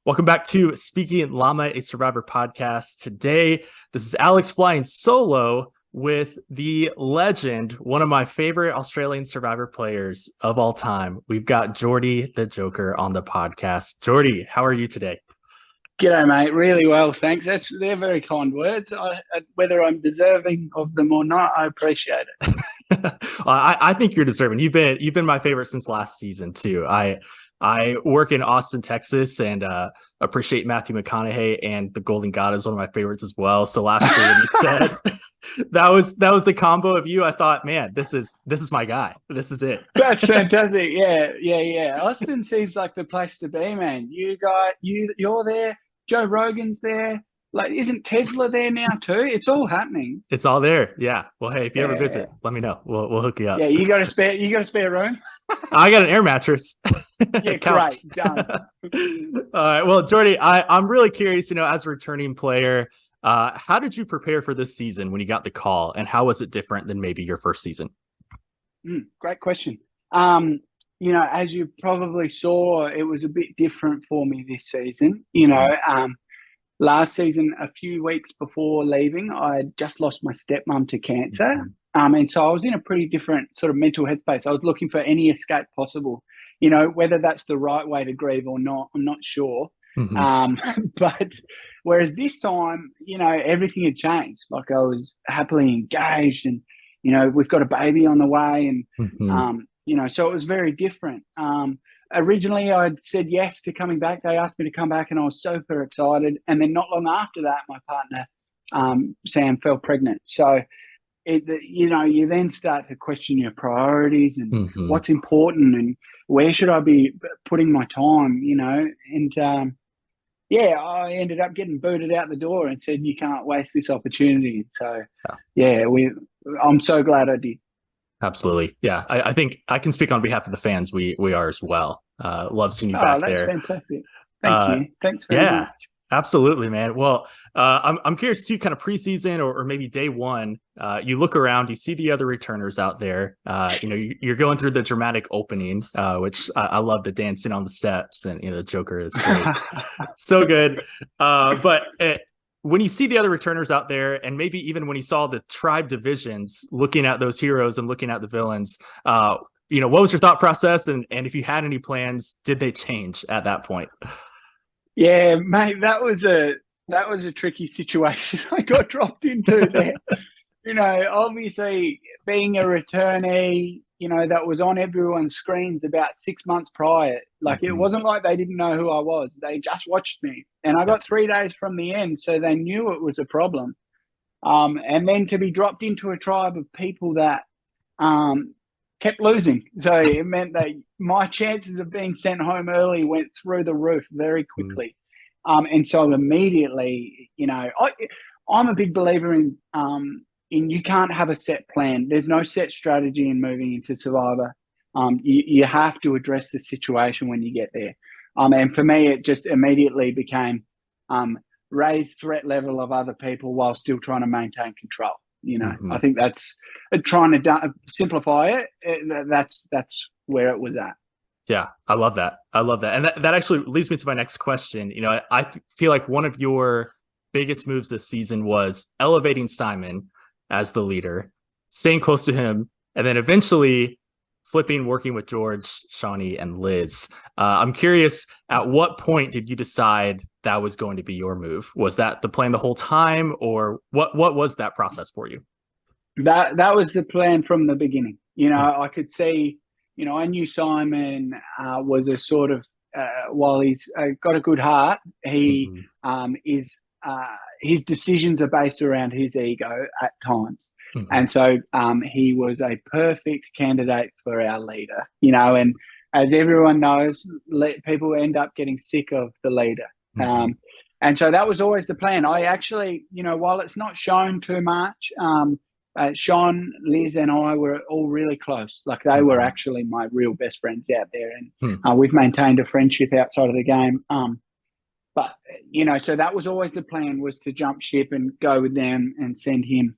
Welcome back to Speaking Llama, a Survivor podcast. Today, this is Alex flying solo with the legend, one of my favorite Australian Survivor players of all time. We've got Jordie the Joker on the podcast. Jordie, how are you today? G'day, mate. Really well, thanks. They're very kind words. Whether I'm deserving of them or not, I appreciate it. I think you're deserving. You've been my favorite since last season too. I work in Austin, Texas, and appreciate Matthew McConaughey, and the Golden God is one of my favorites as well. So last year when you said that was the combo of you, I thought, man, this is my guy. This is it. That's fantastic. Yeah. Austin seems like the place to be, man. You're there. Joe Rogan's there. Like, isn't Tesla there now too? It's all happening. It's all there. Yeah. Well, hey, if you ever visit, let me know. We'll hook you up. Yeah, you got a spare room? I got an air mattress. Yeah, great. Done. All right. Well, Jordie, I'm really curious, as a returning player, how did you prepare for this season when you got the call, and how was it different than maybe your first season? Great question. As you probably saw, it was a bit different for me this season. Last season, a few weeks before leaving, I had just lost my stepmom to cancer. And so I was in a pretty different sort of mental headspace. I was looking for any escape possible. Whether that's the right way to grieve or not, I'm not sure. But whereas this time, everything had changed. Like, I was happily engaged, and, we've got a baby on the way, and, so it was very different. Originally, I'd said yes to coming back. They asked me to come back, and I was super excited. And then not long after that, my partner, Sam, fell pregnant. So, you then start to question your priorities and what's important and where should I be putting my time, and I ended up getting booted out the door and said, you can't waste this opportunity. So, I'm so glad I did. Absolutely. Yeah. I think I can speak on behalf of the fans. We are as well. Love seeing you back there. That's fantastic. Thank you. Thanks very much. Absolutely, man. Well, I'm curious too, kind of preseason or maybe day one, you look around, you see the other returners out there. You're going through the dramatic opening, which I love, the dancing on the steps, and the Joker is great, so good. But when you see the other returners out there, and maybe even when you saw the tribe divisions, looking at those heroes and looking at the villains, what was your thought process? And if you had any plans, did they change at that point? Yeah, mate, that was a tricky situation I got dropped into there. Obviously being a returnee, that was on everyone's screens about 6 months prior. Like, it wasn't like they didn't know who I was. They just watched me. And I got 3 days from the end, so they knew it was a problem. And then to be dropped into a tribe of people that kept losing. So it meant that my chances of being sent home early went through the roof very quickly. And so immediately, I'm a big believer in you can't have a set plan. There's no set strategy in moving into Survivor. You have to address the situation when you get there. And for me, it just immediately became raise threat level of other people while still trying to maintain control. I think that's trying to simplify it. That's where it was at. Yeah, I love that. And that actually leads me to my next question. I feel like one of your biggest moves this season was elevating Simon as the leader, staying close to him, and then eventually flipping, working with George, Shawnee, and Liz. I'm curious, at what point did you decide that was going to be your move? Was that the plan the whole time, or what was that process for you? That was the plan from the beginning. I could see, I knew Simon was a sort of, while he's got a good heart, he his decisions are based around his ego at times. And so he was a perfect candidate for our leader, and as everyone knows, people end up getting sick of the leader. And so that was always the plan. I actually, while it's not shown too much, Sean, Liz, and I were all really close. Like, they were actually my real best friends out there. And we've maintained a friendship outside of the game. But, so that was always the plan, was to jump ship and go with them and send him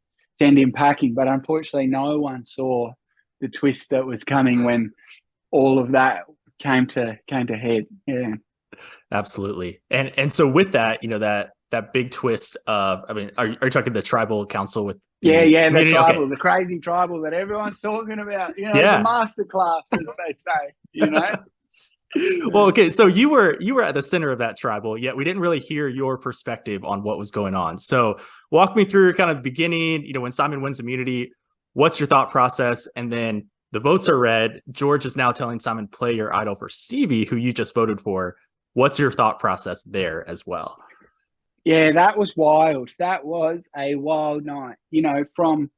packing. But unfortunately, no one saw the twist that was coming when all of that came to head. Yeah. Absolutely. And so with that, that big twist of, I mean, are you talking the tribal council with the Yeah, the community? Okay. tribal, the crazy tribal that everyone's talking about, the Yeah. masterclass, as they say. Well, okay, so you were at the center of that tribal, yet we didn't really hear your perspective on what was going on. So walk me through kind of the beginning, when Simon wins immunity, what's your thought process? And then the votes are read. George is now telling Simon, play your idol for Stevie, who you just voted for. What's your thought process there as well? Yeah, that was wild. That was a wild night. From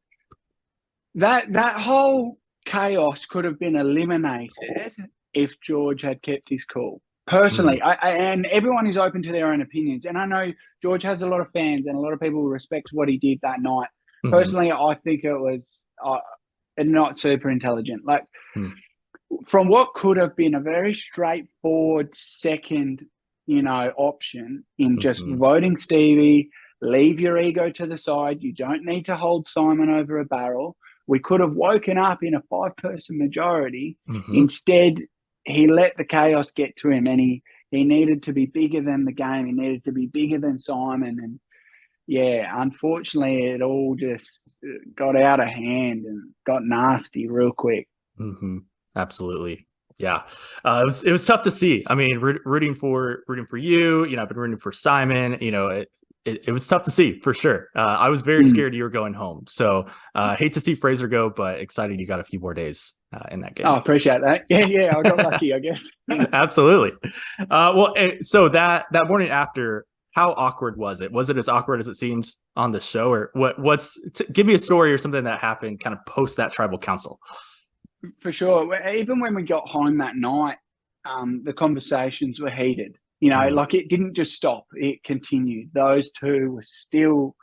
that whole chaos could have been eliminated if George had kept his cool. Personally, and everyone is open to their own opinions. And I know George has a lot of fans and a lot of people respect what he did that night. Personally, I think it was not super intelligent. Like, from what could have been a very straightforward second, option in just voting Stevie, leave your ego to the side. You don't need to hold Simon over a barrel. We could have woken up in a 5-person majority. Instead, he let the chaos get to him, and he needed to be bigger than the game. He needed to be bigger than Simon. And yeah, unfortunately, it all just got out of hand and got nasty real quick. Absolutely. Yeah. It was tough to see. I mean, rooting for you, I've been rooting for Simon, it was tough to see for sure. I was very scared you were going home. So hate to see Fraser go, but excited you got a few more days in that game. Oh, appreciate that. Yeah, I got lucky, I guess. Absolutely. Well, so that morning after, how awkward was it? Was it as awkward as it seemed on the show, or give me a story or something that happened kind of post that tribal council? For sure. Even when we got home that night, the conversations were heated. Like, it didn't just stop. It continued. Those two were still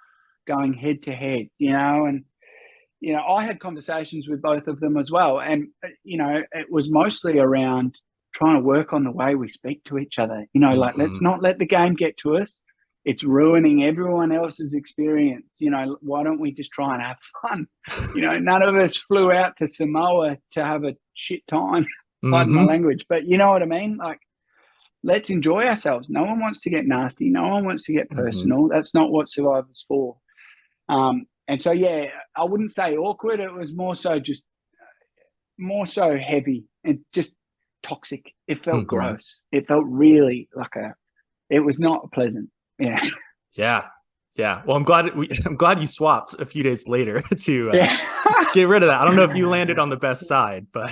going head to head, and, I had conversations with both of them as well. And, it was mostly around trying to work on the way we speak to each other. Like, let's not let the game get to us. It's ruining everyone else's experience. Why don't we just try and have fun? None of us flew out to Samoa to have a shit time, pardon my language, but you know what I mean? Like, let's enjoy ourselves. No one wants to get nasty. No one wants to get personal. That's not what Survivor's for. And so, yeah, I wouldn't say awkward. It was more so heavy and just toxic. It felt gross. It felt really it was not pleasant. Yeah. Yeah. Well, I'm glad you swapped a few days later to get rid of that. I don't know if you landed on the best side, but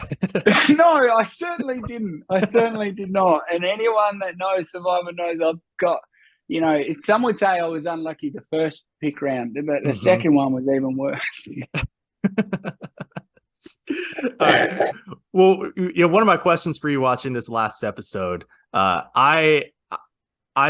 no, I certainly didn't. I certainly did not. And anyone that knows Survivor knows I've got, some would say I was unlucky the first pick round, but the second one was even worse. All right. Well, one of my questions for you watching this last episode, I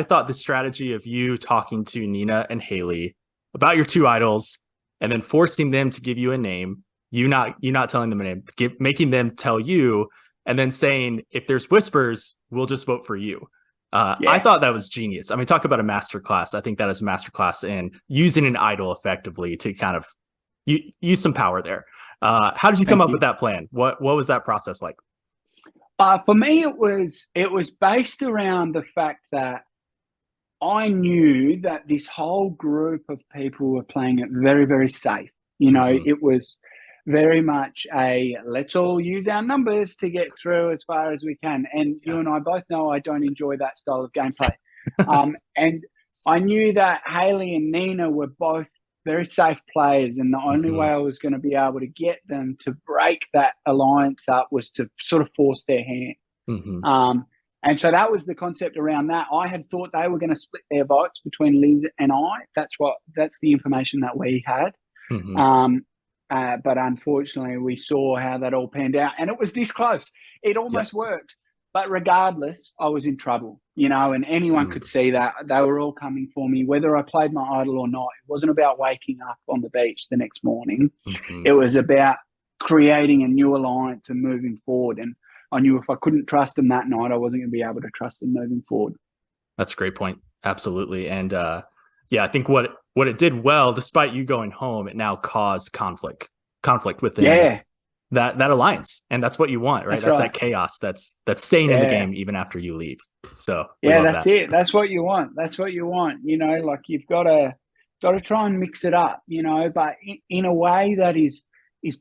thought the strategy of you talking to Nina and Haley about your two idols and then forcing them to give you a name, you not telling them a name, making them tell you, and then saying, if there's whispers, we'll just vote for you. I thought that was genius. I mean, talk about a masterclass. I think that is a masterclass in using an idol effectively to kind of use some power there. How did you come up with that plan? What was that process like? For me, it was based around the fact that I knew that this whole group of people were playing it very, very safe. It was very much let's all use our numbers to get through as far as we can. And you and I both know I don't enjoy that style of gameplay. And I knew that Haley and Nina were both very safe players, and the only way I was going to be able to get them to break that alliance up was to sort of force their hand. And so that was the concept around that. I had thought they were going to split their votes between Liz and I. That's the information that we had. But unfortunately, we saw how that all panned out, and it was this close. It almost worked. But regardless, I was in trouble, and anyone could see that. They were all coming for me, whether I played my idol or not. It wasn't about waking up on the beach the next morning. It was about creating a new alliance and moving forward. And I knew if I couldn't trust them that night, I wasn't going to be able to trust them moving forward. That's a great point. Absolutely. And I think what it did well, despite you going home, it now caused conflict within that alliance, and that's what you want, right? That's right. that chaos that's staying in the game even after you leave. So we love that's that. it. That's what you want. That's what you want. Like you've got to try and mix it up, but in a way that is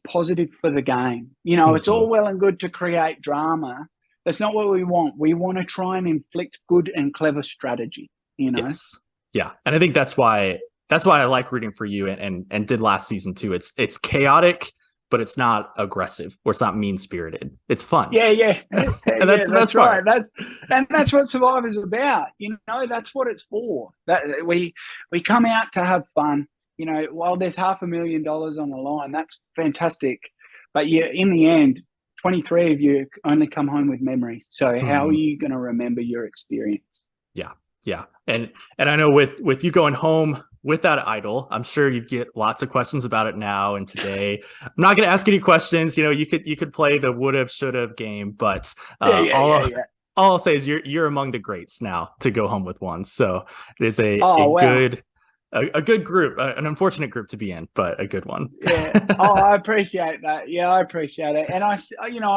positive for the game. It's all well and good to create drama. That's not what we want. We want to try and inflict good and clever strategy. Yes. Yeah. And I think that's why I like rooting for you and did last season too. It's chaotic, but it's not aggressive or it's not mean spirited. It's fun. Yeah. And that's the best right. part. That's what Survivor's about. That's what it's for. That we come out to have fun. While there's $500,000 on the line, that's fantastic. But in the end, 23 of you only come home with memories. So how are you going to remember your experience? Yeah. And I know with you going home with that idol, I'm sure you get lots of questions about it now and today. I'm not going to ask any questions. You could play the would have, should have game, but all I'll say is you're among the greats now to go home with one. So it is a good group, an unfortunate group to be in, but a good one. Yeah. I appreciate that. Yeah, I appreciate it. And I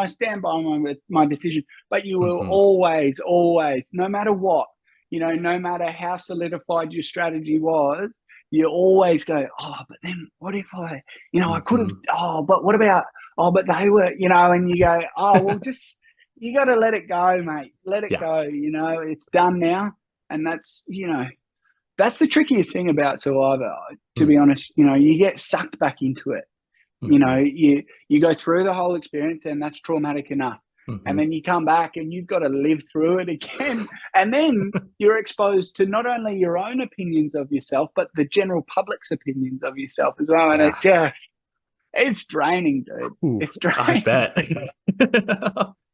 stand by my decision, but you will always, no matter what, no matter how solidified your strategy was, you always go, but then what if I could have, but what about, but they were, and you go, well, just, you got to let it go, mate. Let it go. It's done now. And that's, that's the trickiest thing about Survivor, to be honest. You get sucked back into it. You go through the whole experience and that's traumatic enough. And then you come back and you've got to live through it again. And then you're exposed to not only your own opinions of yourself, but the general public's opinions of yourself as well. And it's draining, dude. It's draining. I bet.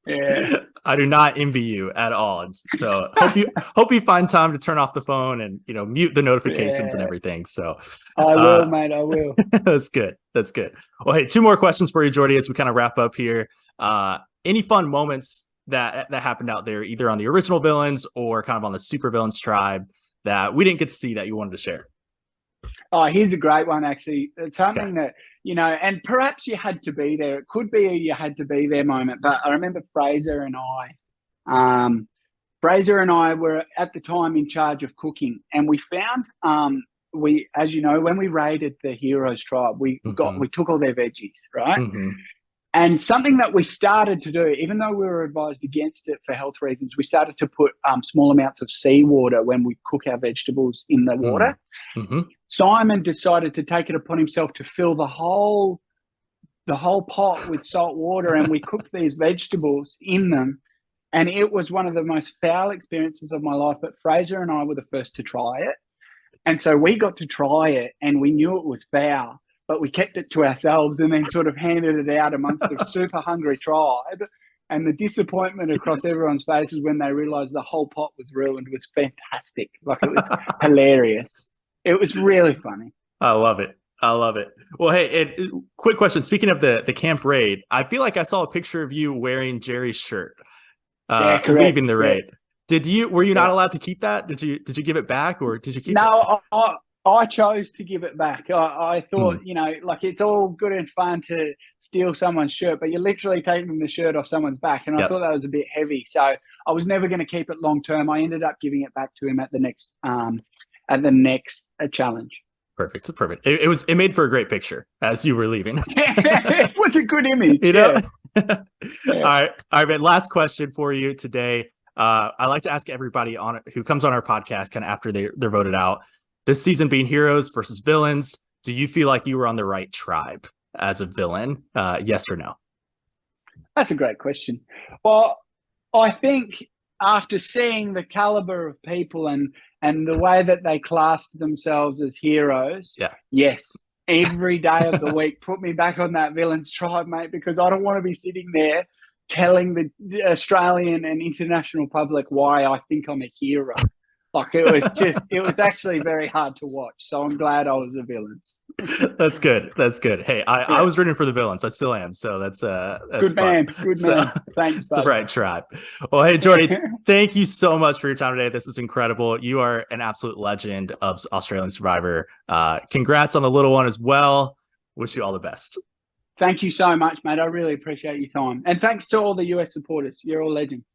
Yeah. I do not envy you at all. So hope you find time to turn off the phone and mute the notifications and everything. So I will, mate. I will. That's good. Well, hey, 2 more questions for you, Jordie, as we kind of wrap up here. Any fun moments that happened out there, either on the original villains or kind of on the super villains tribe that we didn't get to see that you wanted to share? Here's a great one, actually. It's something that, and perhaps you had to be there. It could be a you had to be there moment. But I remember Fraser and I were at the time in charge of cooking. And we found, as you know, when we raided the Heroes tribe, we took all their veggies, right? And something that we started to do, even though we were advised against it for health reasons, we started to put small amounts of seawater when we cook our vegetables in the water. Simon decided to take it upon himself to fill the whole pot with salt water, and we cooked these vegetables in them. And it was one of the most foul experiences of my life. But Fraser and I were the first to try it. And so we got to try it, and we knew it was foul, but we kept it to ourselves and then sort of handed it out amongst a super hungry tribe. And the disappointment across everyone's faces when they realized the whole pot was ruined was fantastic. Like, it was hilarious. It was really funny. I love it. Well, hey, quick question. Speaking of the camp raid, I feel like I saw a picture of you wearing Jerry's shirt, leaving the raid. Were you not allowed to keep that? Did you give it back, or did you keep it? No, I chose to give it back. I thought, like, it's all good and fun to steal someone's shirt, but you're literally taking the shirt off someone's back. And I thought that was a bit heavy. So I was never going to keep it long term. I ended up giving it back to him at the next challenge. Perfect. It made for a great picture as you were leaving. It was a good image. All right, man. Last question for you today. I like to ask everybody who comes on our podcast kind of after they're voted out. This season being heroes versus villains, do you feel like you were on the right tribe as a villain? Yes or no? That's a great question. Well, I think after seeing the caliber of people and the way that they classed themselves as heroes, yes, every day of the week, put me back on that villains tribe, mate, because I don't want to be sitting there telling the Australian and international public why I think I'm a hero. Like, it was actually very hard to watch. So I'm glad I was a villain. That's good. Hey, I was rooting for the villains. I still am. So that's good man. Fun. Good man. Thanks, it's the right tribe. Well, hey, Jordie, thank you so much for your time today. This was incredible. You are an absolute legend of Australian Survivor. Congrats on the little one as well. Wish you all the best. Thank you so much, mate. I really appreciate your time. And thanks to all the US supporters. You're all legends.